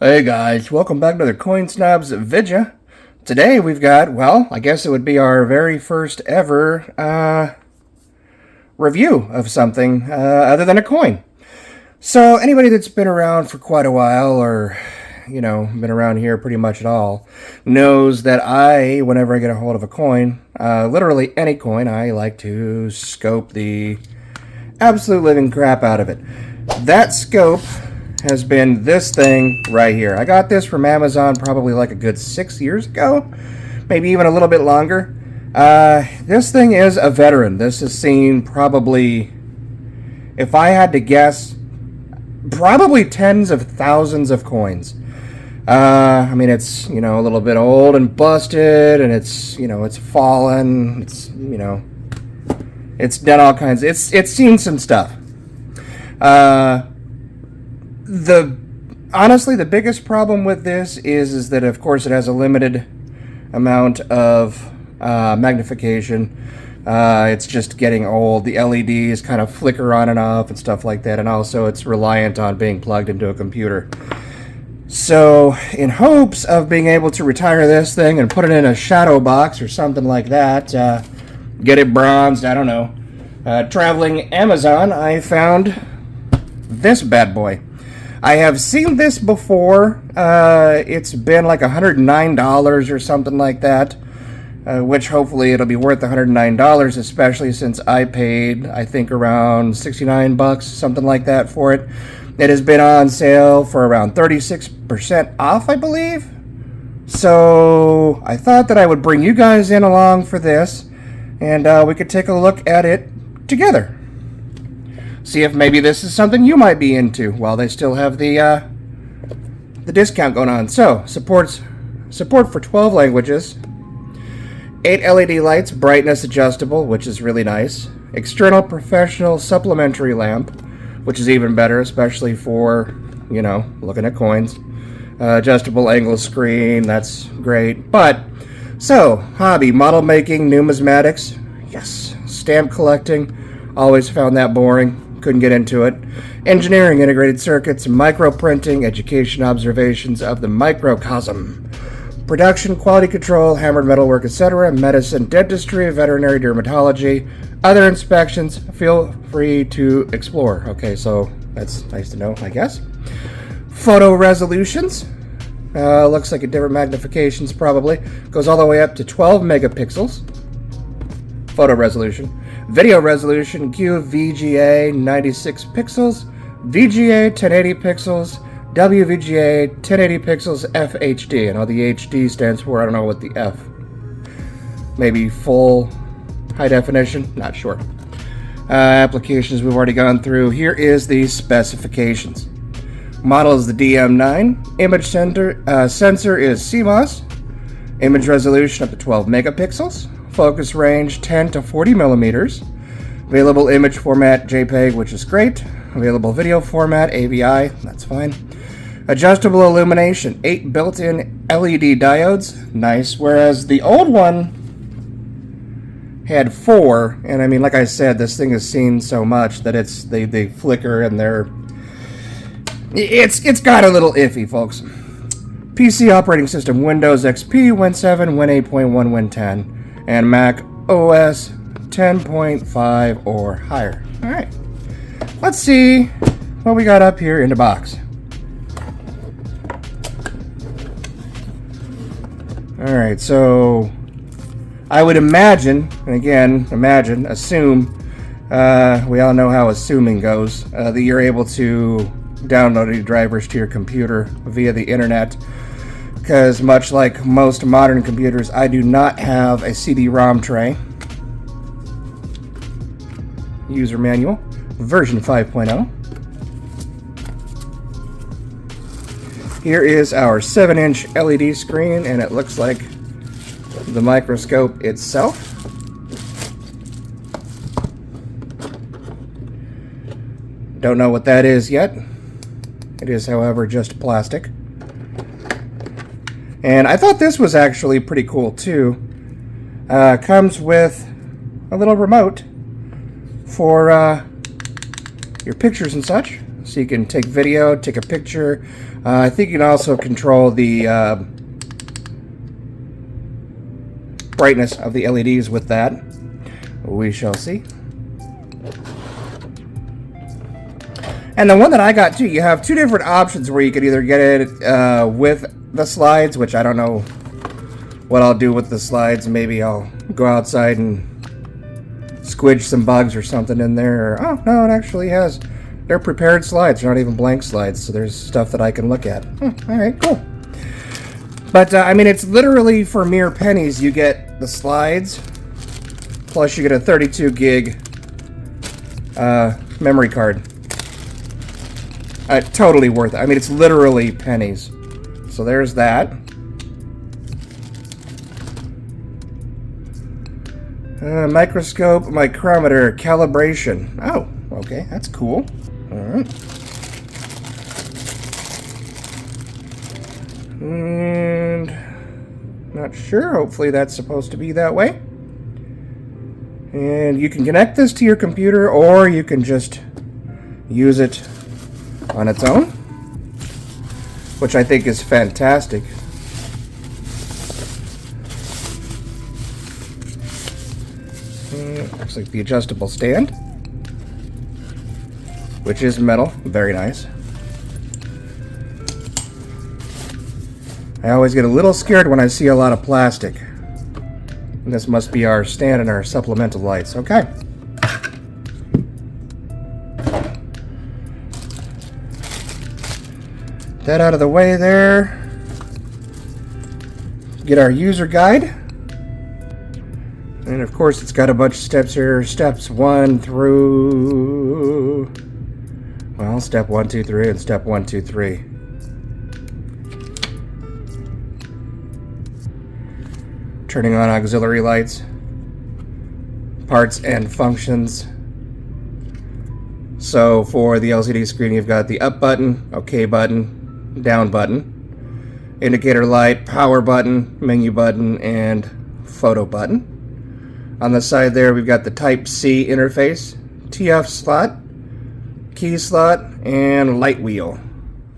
Hey guys, welcome back to the Coinsnobz video. Today we've got, well, I guess it would be our very first ever review of something other than a coin. So anybody that's been around for quite a while, or been around here pretty much at all, knows that whenever I get a hold of a coin, literally any coin, I like to scope the absolute living crap out of it. That scope has been this thing right here. I got this from Amazon probably like a good 6 years ago, maybe even a little bit longer. This thing is a veteran. This has seen probably, if I had to guess, probably tens of thousands of coins. I mean, it's, a little bit old and busted, and it's, it's fallen. It's, it's done all kinds. It's seen some stuff. Honestly, the biggest problem with this is that, of course, it has a limited amount of magnification. It's just getting old. The LEDs kind of flicker on and off and stuff like that, and also it's reliant on being plugged into a computer. So, in hopes of being able to retire this thing and put it in a shadow box or something like that, get it bronzed, I don't know, traveling Amazon, I found this bad boy. I have seen this before. It's been like $109 or something like that, which hopefully it'll be worth $109, especially since I paid, I think, around 69 bucks, something like that, for it. It has been on sale for around 36% off, I believe. So I thought that I would bring you guys in along for this, and we could take a look at it together. See if maybe this is something you might be into while they still have the discount going on. So, support for 12 languages, 8 LED lights, brightness adjustable, which is really nice, external professional supplementary lamp, which is even better, especially for, looking at coins, adjustable angle screen, that's great. But, so, hobby, model making, numismatics, yes, stamp collecting, always found that boring. Couldn't get into it. Engineering, integrated circuits, microprinting, education, observations of the microcosm, production, quality control, hammered metalwork, etc., medicine, dentistry, veterinary, dermatology, other inspections. Feel free to explore. Okay, so that's nice to know, I guess. Photo resolutions. Looks like a different magnifications probably. Goes all the way up to 12 megapixels. Photo resolution. Video resolution, QVGA 96 pixels, VGA 1080 pixels, WVGA 1080 pixels, FHD. And all the HD stands for, I don't know what the F. Maybe full high definition? Not sure. Applications we've already gone through. Here is the specifications. Model is the DM9. Image sensor is CMOS. Image resolution up to 12 megapixels. Focus range 10 to 40 millimeters. Available image format JPEG, which is great. Available video format AVI, that's fine. Adjustable illumination, 8 built-in LED diodes, nice. Whereas the old one had 4, and I mean, like I said, this thing has seen so much that they flicker and it's got a little iffy, folks. PC operating system Windows XP, Win 7, Win 8.1, Win 10. And Mac OS 10.5 or higher. Alright, let's see what we got up here in the box. Alright, so I would imagine, and again, assume, we all know how assuming goes, that you're able to download any drivers to your computer via the internet. Because much like most modern computers, I do not have a CD-ROM tray. User manual, version 5.0. Here is our 7-inch LED screen, and it looks like the microscope itself. Don't know what that is yet. It is, however, just plastic. And I thought this was actually pretty cool too. Comes with a little remote for your pictures and such. So you can take video, take a picture, I think you can also control the brightness of the LEDs with that. We shall see. And the one that I got too, you have two different options where you could either get it with the slides, which I don't know what I'll do with the slides. Maybe I'll go outside and squidge some bugs or something in there. Or, oh, no, it actually has. They're prepared slides. They're not even blank slides, so there's stuff that I can look at. All right, cool. But, I mean, it's literally for mere pennies. You get the slides, plus you get a 32 gig memory card. Totally worth it. I mean, it's literally pennies. So there's that. Microscope, micrometer, calibration. Oh, okay, that's cool. All right. And not sure. Hopefully that's supposed to be that way. And you can connect this to your computer, or you can just use it on its own, which I think is fantastic. Looks like the adjustable stand, which is metal. Very nice. I always get a little scared when I see a lot of plastic. And this must be our stand and our supplemental lights. Okay. That out of the way there. Get our user guide. And of course it's got a bunch of steps here. Steps 1 through... well, step 1, 2, 3 and step 1, 2, 3. Turning on auxiliary lights. Parts and functions. So for the LCD screen you've got the up button, OK button, down button, indicator light, power button, menu button, and photo button. On the side there we've got the Type-C interface, TF slot, key slot, and light wheel.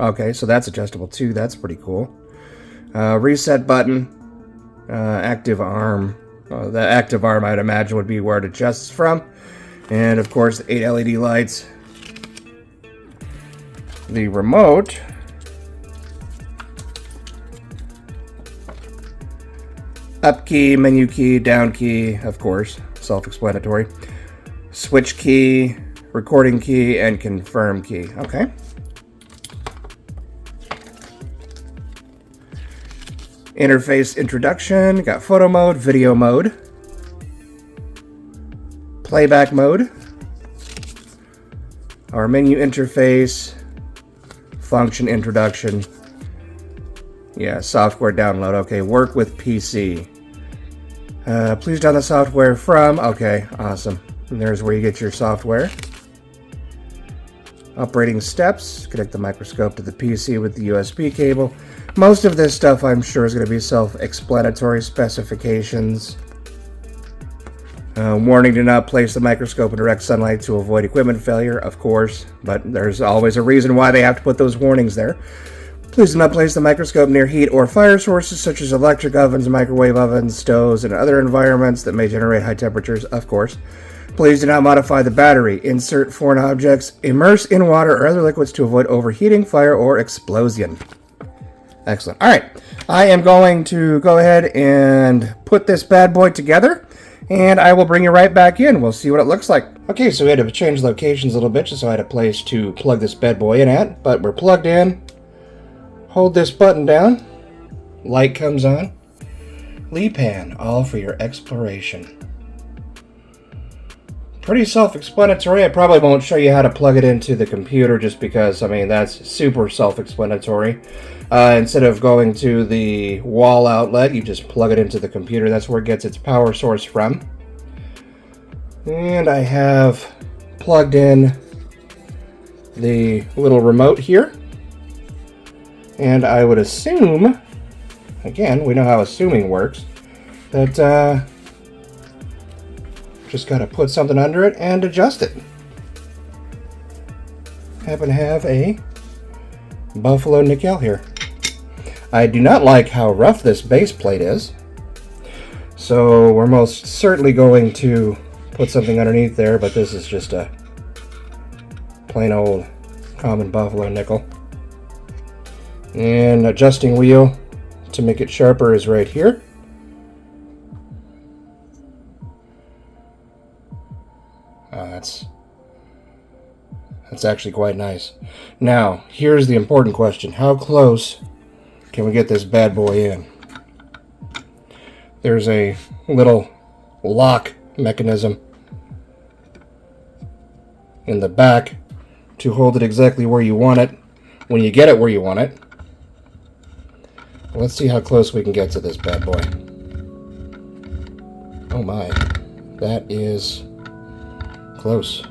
Okay, so that's adjustable too. That's pretty cool. Reset button, active arm. The active arm I'd imagine would be where it adjusts from. And of course the 8 LED lights. The remote. Up key, menu key, down key, of course, self-explanatory. Switch key, recording key, and confirm key. Okay. Interface introduction, got photo mode, video mode, playback mode, our menu interface, function introduction, yeah, software download, okay, work with PC. Please download the software from, okay, awesome. And there's where you get your software. Operating steps, connect the microscope to the PC with the USB cable. Most of this stuff I'm sure is going to be self-explanatory. Specifications. Warning, do not place the microscope in direct sunlight to avoid equipment failure, of course, but there's always a reason why they have to put those warnings there. Please do not place the microscope near heat or fire sources such as electric ovens, microwave ovens, stoves, and other environments that may generate high temperatures, of course. Please do not modify the battery. Insert foreign objects. Immerse in water or other liquids to avoid overheating, fire, or explosion. Excellent. All right. I am going to go ahead and put this bad boy together, and I will bring you right back in. We'll see what it looks like. Okay, so we had to change locations a little bit just so I had a place to plug this bad boy in at, but we're plugged in. Hold this button down. Light comes on. Leipan, all for your exploration. Pretty self-explanatory. I probably won't show you how to plug it into the computer just because, I mean, that's super self-explanatory. Instead of going to the wall outlet, you just plug it into the computer. That's where it gets its power source from. And I have plugged in the little remote here. And I would assume, again, we know how assuming works, that just got to put something under it and adjust it. Happen to have a buffalo nickel here. I do not like how rough this base plate is, so we're most certainly going to put something underneath there, but this is just a plain old common buffalo nickel. And adjusting wheel to make it sharper is right here. That's actually quite nice. Now, here's the important question. How close can we get this bad boy in? There's a little lock mechanism in the back to hold it exactly where you want it when you get it where you want it. Let's see how close we can get to this bad boy. Oh my, that is close.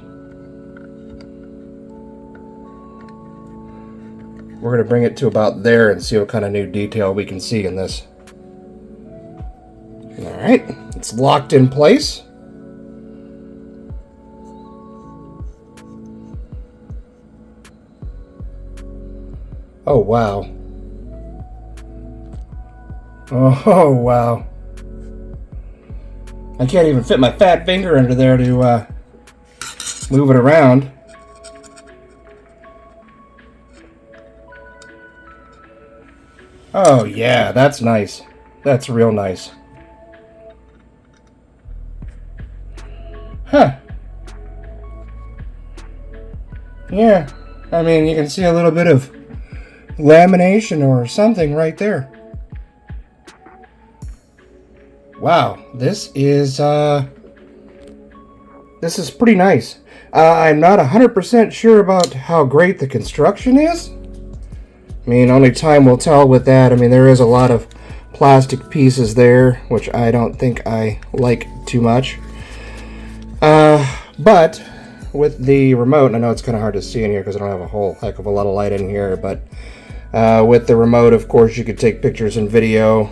We're going to bring it to about there and see what kind of new detail we can see in this. Alright, it's locked in place. Oh wow. Oh wow. I can't even fit my fat finger under there to move it around. Oh yeah, that's nice. That's real nice. Huh. Yeah, I mean, you can see a little bit of lamination or something right there. Wow, this is pretty nice. I'm not 100% sure about how great the construction is. I mean, only time will tell with that. I mean, there is a lot of plastic pieces there, which I don't think I like too much. But with the remote, I know it's kind of hard to see in here because I don't have a whole heck of a lot of light in here, but with the remote, of course, you could take pictures and video,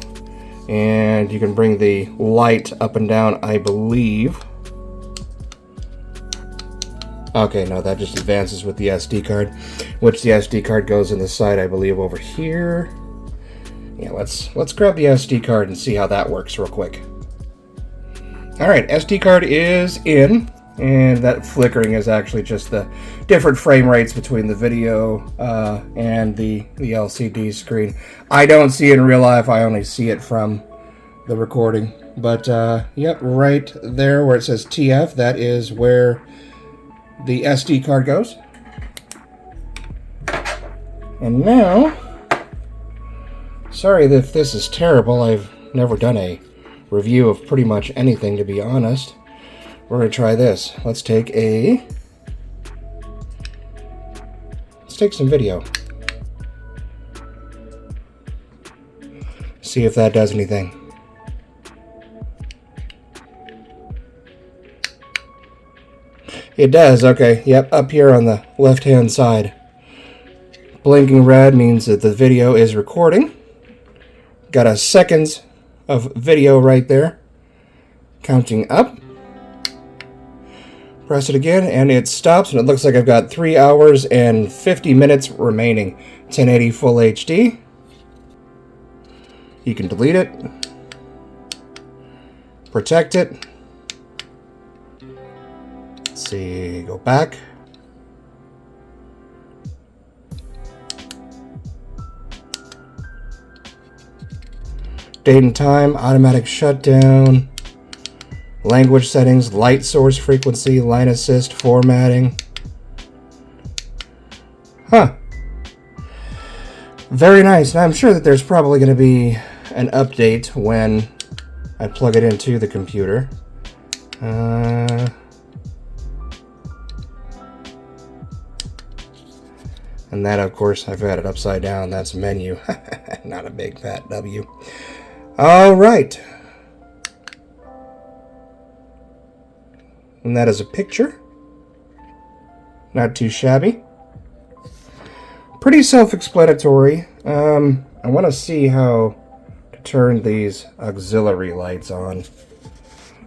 and you can bring the light up and down, I believe. Okay, no, that just advances with the SD card, which the SD card goes in the side, I believe, over here. Yeah, let's grab the SD card and see how that works real quick. All right, SD card is in, and that flickering is actually just the different frame rates between the video and the LCD screen. I don't see it in real life, I only see it from the recording. But, yep, right there where it says TF, that is where the SD card goes. And now, sorry if this is terrible, I've never done a review of pretty much anything, to be honest. We're going to try this. Let's take some video. See if that does anything. It does, okay. Yep, up here on the left-hand side. Blinking red means that the video is recording. Got a seconds of video right there. Counting up. Press it again and it stops, and it looks like I've got 3 hours and 50 minutes remaining. 1080 Full HD. You can delete it. Protect it. Let's see, go back. Date and time, automatic shutdown, language settings, light source frequency, line assist, formatting. Huh. Very nice. Now I'm sure that there's probably going to be an update when I plug it into the computer. And that, of course, I've got it upside down. That's menu. Not a big fat W. All right. And that is a picture. Not too shabby. Pretty self-explanatory. I want to see how to turn these auxiliary lights on.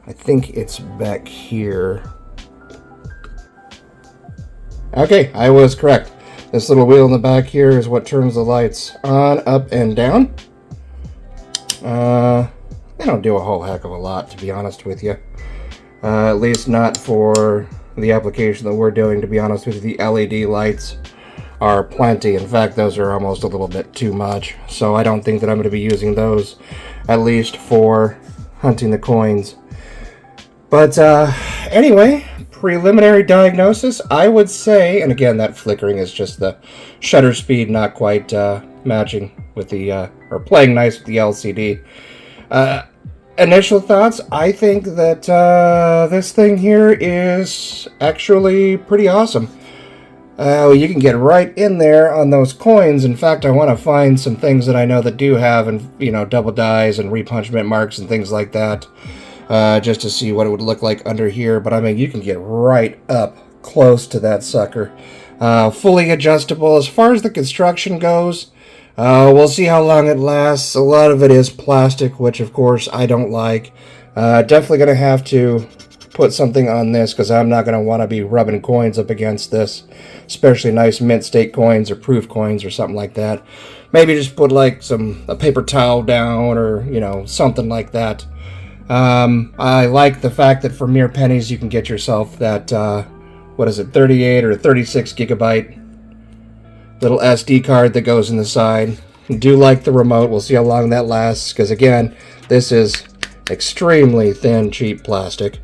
I think it's back here. Okay, I was correct. This little wheel in the back here is what turns the lights on, up, and down. They don't do a whole heck of a lot, to be honest with you. At least not for the application that we're doing, to be honest with you. The LED lights are plenty. In fact, those are almost a little bit too much. So I don't think that I'm going to be using those, at least for hunting the coins. But anyway, preliminary diagnosis, I would say, and again, that flickering is just the shutter speed not quite matching with the, or playing nice with the LCD. Initial thoughts, I think that this thing here is actually pretty awesome. You can get right in there on those coins. In fact, I want to find some things that I know that do have, and double dies and repunchment marks and things like that, just to see what it would look like under here. But I mean, you can get right up close to that sucker. Fully adjustable. As far as the construction goes, we'll see how long it lasts. A lot of it is plastic, which of course I don't like. Definitely going to have to put something on this, because I'm not going to want to be rubbing coins up against this, especially nice mint state coins or proof coins or something like that. Maybe just put like a paper towel down, or something like that. I like the fact that for mere pennies you can get yourself that 38 or 36 gigabyte little SD card that goes in the side. I do like the remote. We'll see how long that lasts, because again, this is extremely thin, cheap plastic.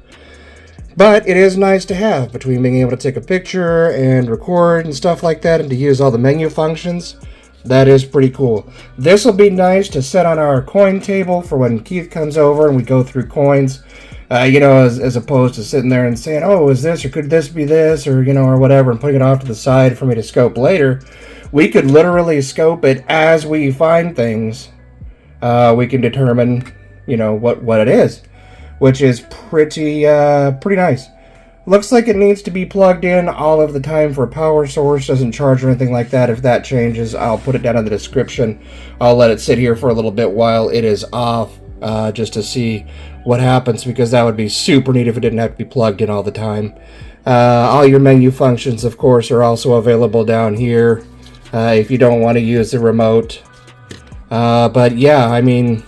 But it is nice to have, between being able to take a picture and record and stuff like that, and to use all the menu functions. That is pretty cool. This will be nice to set on our coin table for when Keith comes over and we go through coins. As opposed to sitting there and saying, oh, is this, or could this be this, or or whatever, and putting it off to the side for me to scope later. We could literally scope it as we find things. We can determine, what it is, which is pretty nice. Looks like it needs to be plugged in all of the time for a power source. Doesn't charge or anything like that. If that changes, I'll put it down in the description. I'll let it sit here for a little bit while it is off, just to see what happens, because that would be super neat if it didn't have to be plugged in all the time. All your menu functions, of course, are also available down here if you don't want to use the remote. But yeah, I mean,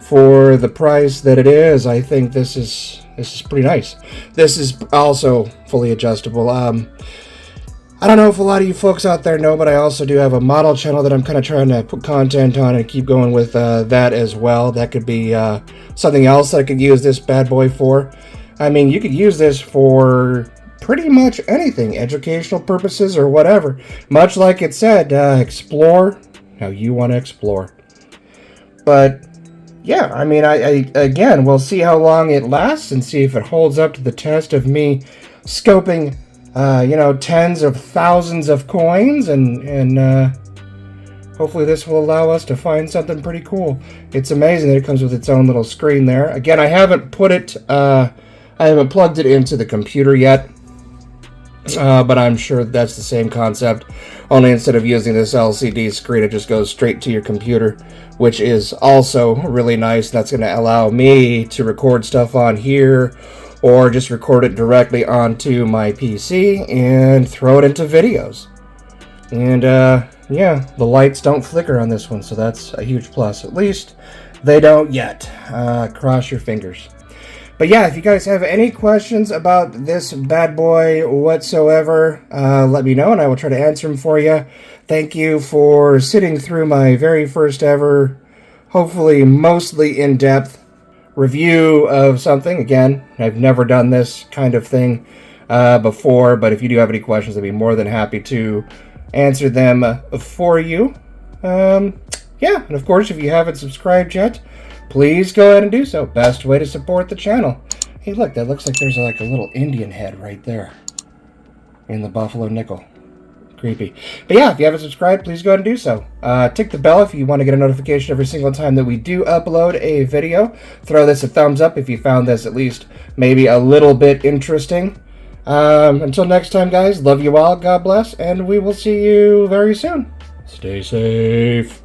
for the price that it is, I think this is pretty nice. This is also fully adjustable. I don't know if a lot of you folks out there know, but I also do have a model channel that I'm kind of trying to put content on and keep going with that as well. That could be something else that I could use this bad boy for. I mean, you could use this for pretty much anything, educational purposes or whatever. Much like it said, explore how you want to explore. But yeah, I mean, I again, we'll see how long it lasts and see if it holds up to the test of me scoping tens of thousands of coins, and hopefully this will allow us to find something pretty cool. It's amazing that it comes with its own little screen there. Again, I haven't plugged it into the computer yet, but I'm sure that's the same concept. Only instead of using this LCD screen, it just goes straight to your computer, which is also really nice. That's going to allow me to record stuff on here, or just record it directly onto my PC and throw it into videos. And yeah, the lights don't flicker on this one, so that's a huge plus. At least they don't yet. Cross your fingers. But yeah, if you guys have any questions about this bad boy whatsoever, let me know and I will try to answer them for you. Thank you for sitting through my very first ever, hopefully mostly in-depth review of something. Again, I've never done this kind of thing before, but if you do have any questions, I'd be more than happy to answer them for you. Yeah, and of course, if you haven't subscribed yet, please go ahead and do so. Best way to support the channel. Hey, look, that looks like there's like a little Indian head right there in the buffalo nickel. Creepy. But yeah, if you haven't subscribed, please go ahead and do so. Tick the bell if you want to get a notification every single time that we do upload a video. Throw this a thumbs up if you found this at least maybe a little bit interesting. Until next time, guys, love you all, God bless, and we will see you very soon. Stay safe.